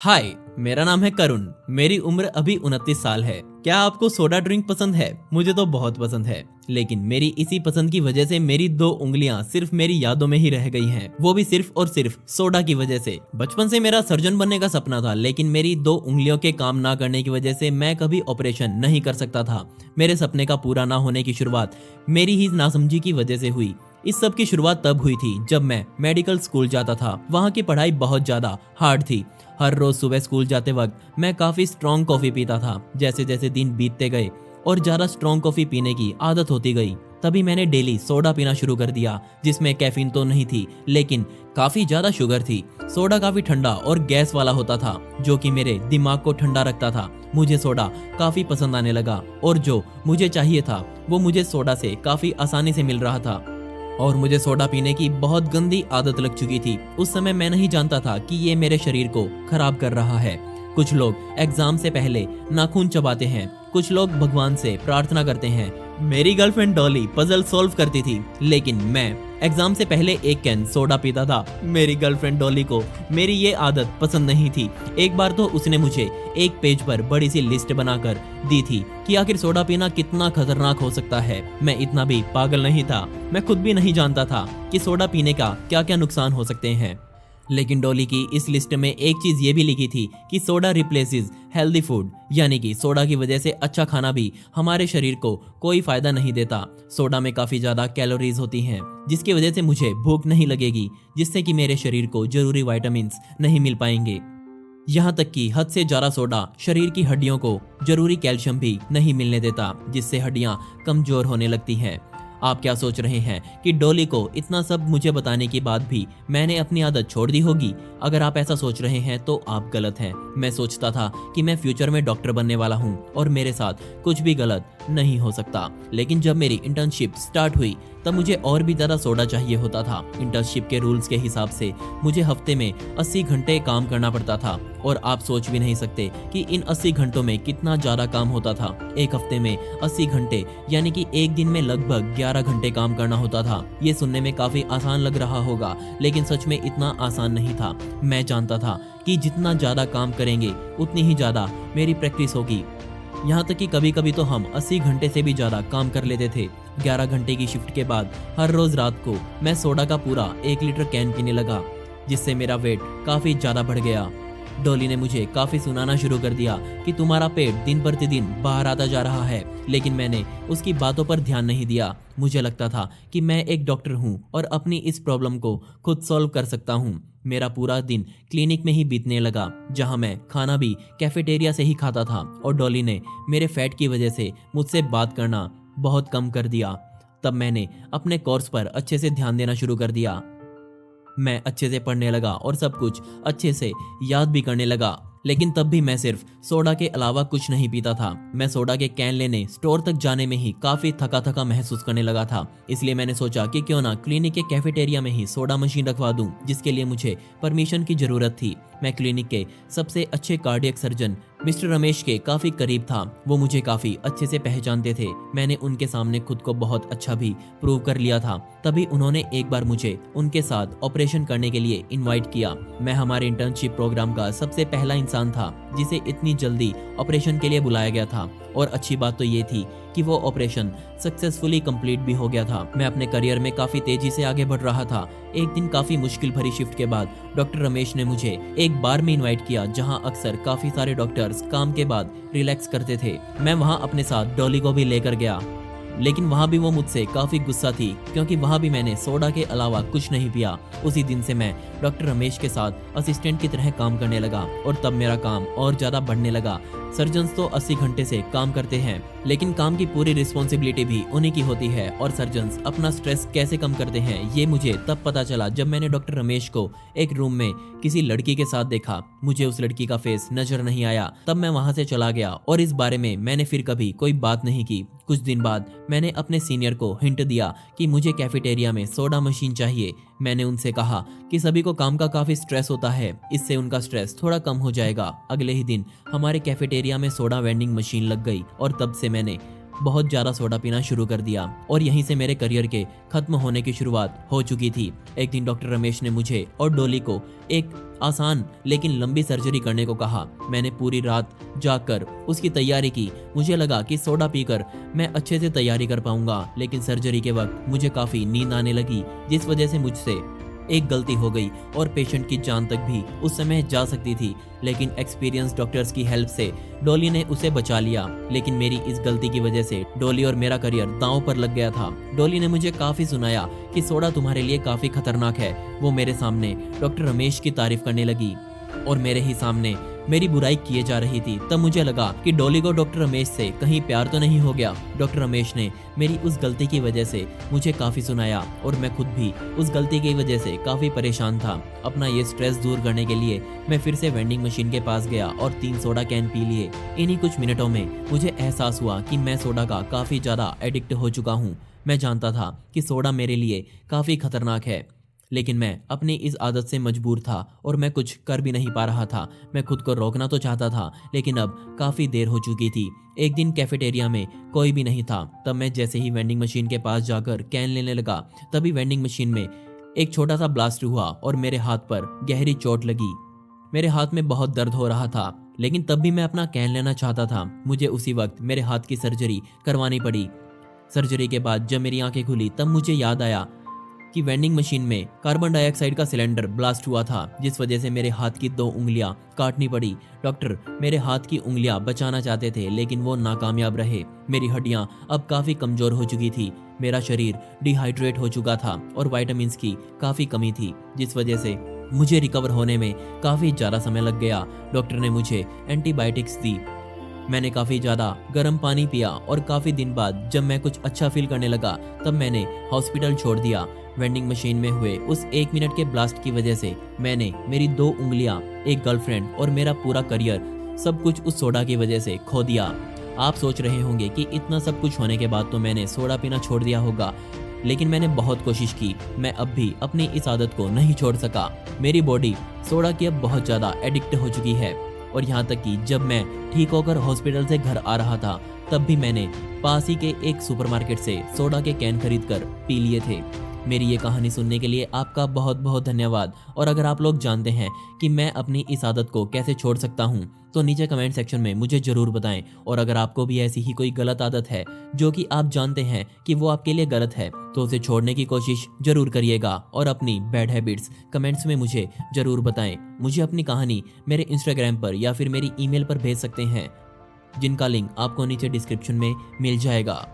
हाय, मेरा नाम है करुण। मेरी उम्र अभी 29 साल है। क्या आपको सोडा ड्रिंक पसंद है? मुझे तो बहुत पसंद है, लेकिन मेरी इसी पसंद की वजह से मेरी 2 उंगलियां सिर्फ मेरी यादों में ही रह गई हैं। वो भी सिर्फ और सिर्फ सोडा की वजह से। बचपन से मेरा सर्जन बनने का सपना था, लेकिन मेरी 2 उंगलियों के काम ना करने की वजह से मैं कभी ऑपरेशन नहीं कर सकता था। मेरे सपने का पूरा ना होने की शुरुआत मेरी ही नासमझी की वजह से हुई। इस सब की शुरुआत तब हुई थी जब मैं मेडिकल स्कूल जाता था। वहाँ की पढ़ाई बहुत ज्यादा हार्ड थी। हर रोज सुबह स्कूल जाते वक्त मैं काफी स्ट्रॉन्ग कॉफी पीता था। जैसे जैसे दिन बीतते गए और ज्यादा स्ट्रॉन्ग कॉफी पीने की आदत होती गई, तभी मैंने डेली सोडा पीना शुरू कर दिया, जिसमें कैफीन तो नहीं थी, लेकिन काफी ज्यादा शुगर थी। सोडा काफी ठंडा और गैस वाला होता था, जो कि मेरे दिमाग को ठंडा रखता था। मुझे सोडा काफी पसंद आने लगा और जो मुझे चाहिए था वो मुझे सोडा से काफी आसानी से मिल रहा था। और मुझे सोडा पीने की बहुत गंदी आदत लग चुकी थी। उस समय मैं नहीं जानता था कि ये मेरे शरीर को खराब कर रहा है। कुछ लोग एग्जाम से पहले नाखून चबाते हैं, कुछ लोग भगवान से प्रार्थना करते हैं। मेरी गर्लफ्रेंड डॉली पजल सॉल्व करती थी, लेकिन मैं एग्जाम से पहले एक कैन सोडा पीता था। मेरी गर्लफ्रेंड डॉली को मेरी ये आदत पसंद नहीं थी। एक बार तो उसने मुझे एक पेज पर बड़ी सी लिस्ट बनाकर दी थी कि आखिर सोडा पीना कितना खतरनाक हो सकता है। मैं इतना भी पागल नहीं था। मैं खुद भी नहीं जानता था कि सोडा पीने का क्या क्या नुकसान हो सकते हैं। लेकिन डॉली की इस लिस्ट में एक चीज ये भी लिखी थी कि सोडा रिप्लेसेस हेल्दी फूड, यानी कि सोडा की वजह से अच्छा खाना भी हमारे शरीर को कोई फायदा नहीं देता। सोडा में काफी ज्यादा कैलोरीज होती हैं, जिसकी वजह से मुझे भूख नहीं लगेगी, जिससे कि मेरे शरीर को जरूरी विटामिन नहीं मिल पाएंगे। यहाँ तक कि हद से ज्यादा सोडा शरीर की हड्डियों को जरूरी कैल्शियम भी नहीं मिलने देता, जिससे हड्डियां कमजोर होने लगती हैं। आप क्या सोच रहे हैं कि डॉली को इतना सब मुझे बताने के बाद भी मैंने अपनी आदत छोड़ दी होगी? अगर आप ऐसा सोच रहे हैं तो आप गलत हैं। मैं सोचता था कि मैं फ्यूचर में डॉक्टर बनने वाला हूं और मेरे साथ कुछ भी गलत नहीं हो सकता। लेकिन जब मेरी इंटर्नशिप स्टार्ट हुई तब मुझे और भी ज्यादा सोडा चाहिए होता था। इंटर्नशिप के रूल्स के हिसाब से मुझे हफ्ते में 80 घंटे काम करना पड़ता था, और आप सोच भी नहीं सकते कि इन 80 घंटों में कितना ज्यादा काम होता था। एक हफ्ते में 80 घंटे यानी कि एक दिन में लगभग 11 घंटे काम करना होता था। ये सुनने में काफी आसान लग रहा होगा, लेकिन सच में इतना आसान नहीं था। मैं जानता था कि जितना ज्यादा काम करेंगे उतनी ही ज्यादा मेरी प्रैक्टिस होगी। यहाँ तक कि कभी कभी तो हम 80 घंटे से भी ज्यादा काम कर लेते थे। 11 घंटे की शिफ्ट के बाद हर रोज रात को मैं सोडा का पूरा 1 लीटर कैन पीने लगा, जिससे मेरा वेट काफी ज्यादा बढ़ गया। डॉली ने मुझे काफी सुनाना शुरू कर दिया कि तुम्हारा पेट दिन प्रतिदिन बाहर आता जा रहा है, लेकिन मैंने उसकी बातों पर ध्यान नहीं दिया। मुझे लगता था कि मैं एक डॉक्टर हूँ और अपनी इस प्रॉब्लम को खुद सॉल्व कर सकता हूँ। मेरा पूरा दिन क्लिनिक में ही बीतने लगा, जहाँ मैं खाना भी कैफेटेरिया से ही खाता था, और डॉली ने मेरे फैट की वजह से मुझसे बात करना बहुत कम कर दिया। तब मैंने अपने कोर्स पर अच्छे से ध्यान देना शुरू कर दिया। मैं अच्छे से पढ़ने लगा और सब कुछ अच्छे से याद भी करने लगा, लेकिन तब भी मैं सिर्फ सोडा के अलावा कुछ नहीं पीता था। मैं सोडा के कैन लेने स्टोर तक जाने में ही काफी थका थका महसूस करने लगा था। इसलिए मैंने सोचा कि क्यों ना क्लिनिक के कैफेटेरिया में ही सोडा मशीन रखवा दूं, जिसके लिए मुझे परमिशन की जरूरत थी। मैं क्लिनिक के सबसे अच्छे कार्डियक सर्जन मिस्टर रमेश के काफी करीब था। वो मुझे काफी अच्छे से पहचानते थे। मैंने उनके सामने खुद को बहुत अच्छा भी प्रूव कर लिया था। तभी उन्होंने एक बार मुझे उनके साथ ऑपरेशन करने के लिए इनवाइट किया। मैं हमारे इंटर्नशिप प्रोग्राम का सबसे पहला इंसान था जिसे इतनी जल्दी ऑपरेशन के लिए बुलाया गया था, और अच्छी बात तो ये थी कि वो ऑपरेशन सक्सेसफुली कंप्लीट भी हो गया था। मैं अपने करियर में काफी तेजी से आगे बढ़ रहा था। एक दिन काफी मुश्किल भरी शिफ्ट के बाद डॉक्टर रमेश ने मुझे एक बार में इनवाइट किया, जहां अक्सर काफी सारे डॉक्टर्स काम के बाद रिलैक्स करते थे। मैं वहां अपने साथ डॉली को भी लेकर गया, लेकिन वहां भी वो मुझसे काफी गुस्सा थी, क्योंकि वहां भी मैंने सोडा के अलावा कुछ नहीं पिया। उसी दिन से मैं डॉक्टर रमेश के साथ असिस्टेंट की तरह काम करने लगा, और तब मेरा काम और ज्यादा बढ़ने लगा। सर्जन्स तो 80 घंटे से काम करते हैं, लेकिन काम की पूरी रिस्पॉन्सिबिलिटी भी उन्हीं की होती है। और सर्जन्स अपना स्ट्रेस कैसे कम करते हैं ये मुझे तब पता चला जब मैंने डॉक्टर रमेश को एक रूम में किसी लड़की के साथ देखा। मुझे उस लड़की का फेस नजर नहीं आया। तब मैं वहां से चला गया, और इस बारे में मैंने फिर कभी कोई बात नहीं की। कुछ दिन बाद मैंने अपने सीनियर को हिंट दिया कि मुझे कैफेटेरिया में सोडा मशीन चाहिए। मैंने उनसे कहा कि सभी को काम का काफी स्ट्रेस होता है, इससे उनका स्ट्रेस थोड़ा कम हो जाएगा। अगले ही दिन हमारे कैफेटेरिया में सोडा वेंडिंग मशीन लग गई, और तब से मैंने बहुत ज़्यादा सोडा पीना शुरू कर दिया और यहीं से मेरे करियर के खत्म होने की शुरुआत हो चुकी थी। एक दिन डॉक्टर रमेश ने मुझे और डोली को एक आसान लेकिन लंबी सर्जरी करने को कहा। मैंने पूरी रात जागकर उसकी तैयारी की। मुझे लगा कि सोडा पीकर मैं अच्छे से तैयारी कर पाऊंगा, लेकिन सर्जरी के वक्त मुझे काफ़ी नींद आने लगी, जिस वजह से मुझसे एक गलती हो गई और पेशेंट की जान तक भी उस समय जा सकती थी। लेकिन एक्सपीरियंस डॉक्टर्स की हेल्प से डॉली ने उसे बचा लिया। लेकिन मेरी इस गलती की वजह से डॉली और मेरा करियर दांव पर लग गया था। डॉली ने मुझे काफी सुनाया कि सोडा तुम्हारे लिए काफी खतरनाक है। वो मेरे सामने डॉक्टर रमेश की तारीफ करने लगी और मेरे ही सामने मेरी बुराई किए जा रही थी। तब मुझे लगा कि डॉली को डॉक्टर रमेश से कहीं प्यार तो नहीं हो गया। डॉक्टर रमेश ने मेरी उस गलती की वजह से मुझे काफ़ी सुनाया और मैं खुद भी उस गलती की वजह से काफ़ी परेशान था। अपना ये स्ट्रेस दूर करने के लिए मैं फिर से वेंडिंग मशीन के पास गया और 3 सोडा कैन पी लिए। इन्हीं कुछ मिनटों में मुझे एहसास हुआ कि मैं सोडा का काफ़ी ज़्यादा एडिक्ट हो चुका हूँ। मैं जानता था कि सोडा मेरे लिए काफ़ी खतरनाक है, लेकिन मैं अपनी इस आदत से मजबूर था और मैं कुछ कर भी नहीं पा रहा था। मैं खुद को रोकना तो चाहता था, लेकिन अब काफ़ी देर हो चुकी थी। एक दिन कैफेटेरिया में कोई भी नहीं था। तब मैं जैसे ही वेंडिंग मशीन के पास जाकर कैन लेने लगा, तभी वेंडिंग मशीन में एक छोटा सा ब्लास्ट हुआ और मेरे हाथ पर गहरी चोट लगी। मेरे हाथ में बहुत दर्द हो रहा था, लेकिन तब भी मैं अपना कैन लेना चाहता था। मुझे उसी वक्त मेरे हाथ की सर्जरी करवानी पड़ी। सर्जरी के बाद जब मेरी आंखें खुली, तब मुझे याद आया कि वेंडिंग मशीन में कार्बन डाइऑक्साइड का सिलेंडर ब्लास्ट हुआ था, जिस वजह से मेरे हाथ की 2 उंगलियां काटनी पड़ी। डॉक्टर मेरे हाथ की उंगलियां बचाना चाहते थे, लेकिन वो नाकामयाब रहे। मेरी हड्डियां अब काफ़ी कमज़ोर हो चुकी थी। मेरा शरीर डिहाइड्रेट हो चुका था और विटामिन्स की काफ़ी कमी थी, जिस वजह से मुझे रिकवर होने में काफ़ी ज़्यादा समय लग गया। डॉक्टर ने मुझे एंटीबायोटिक्स दी। मैंने काफ़ी ज़्यादा गर्म पानी पिया और काफ़ी दिन बाद जब मैं कुछ अच्छा फील करने लगा, तब मैंने हॉस्पिटल छोड़ दिया। वेंडिंग मशीन में हुए उस 1 मिनट के ब्लास्ट की वजह से मैंने मेरी 2 उंगलियां, एक गर्लफ्रेंड और मेरा पूरा करियर, सब कुछ उस सोडा की वजह से खो दिया। आप सोच रहे होंगे कि इतना सब कुछ होने के बाद तो मैंने सोडा पीना छोड़ दिया होगा, लेकिन मैंने बहुत कोशिश की। मैं अब भी अपनी इस आदत को नहीं छोड़ सका। मेरी बॉडी सोडा की अब बहुत ज़्यादा एडिक्ट हो चुकी है और यहाँ तक कि जब मैं ठीक होकर हॉस्पिटल से घर आ रहा था, तब भी मैंने पास ही के एक सुपरमार्केट से सोडा के कैन खरीद कर पी लिए थे। मेरी ये कहानी सुनने के लिए आपका बहुत बहुत धन्यवाद। और अगर आप लोग जानते हैं कि मैं अपनी इस आदत को कैसे छोड़ सकता हूँ, तो नीचे कमेंट सेक्शन में मुझे ज़रूर बताएं। और अगर आपको भी ऐसी ही कोई गलत आदत है जो कि आप जानते हैं कि वो आपके लिए गलत है, तो उसे छोड़ने की कोशिश ज़रूर करिएगा और अपनी बैड हैबिट्स कमेंट्स में मुझे ज़रूर बताएं। मुझे अपनी कहानी मेरे इंस्टाग्राम पर या फिर मेरी ईमेल पर भेज सकते हैं, जिनका लिंक आपको नीचे डिस्क्रिप्शन में मिल जाएगा।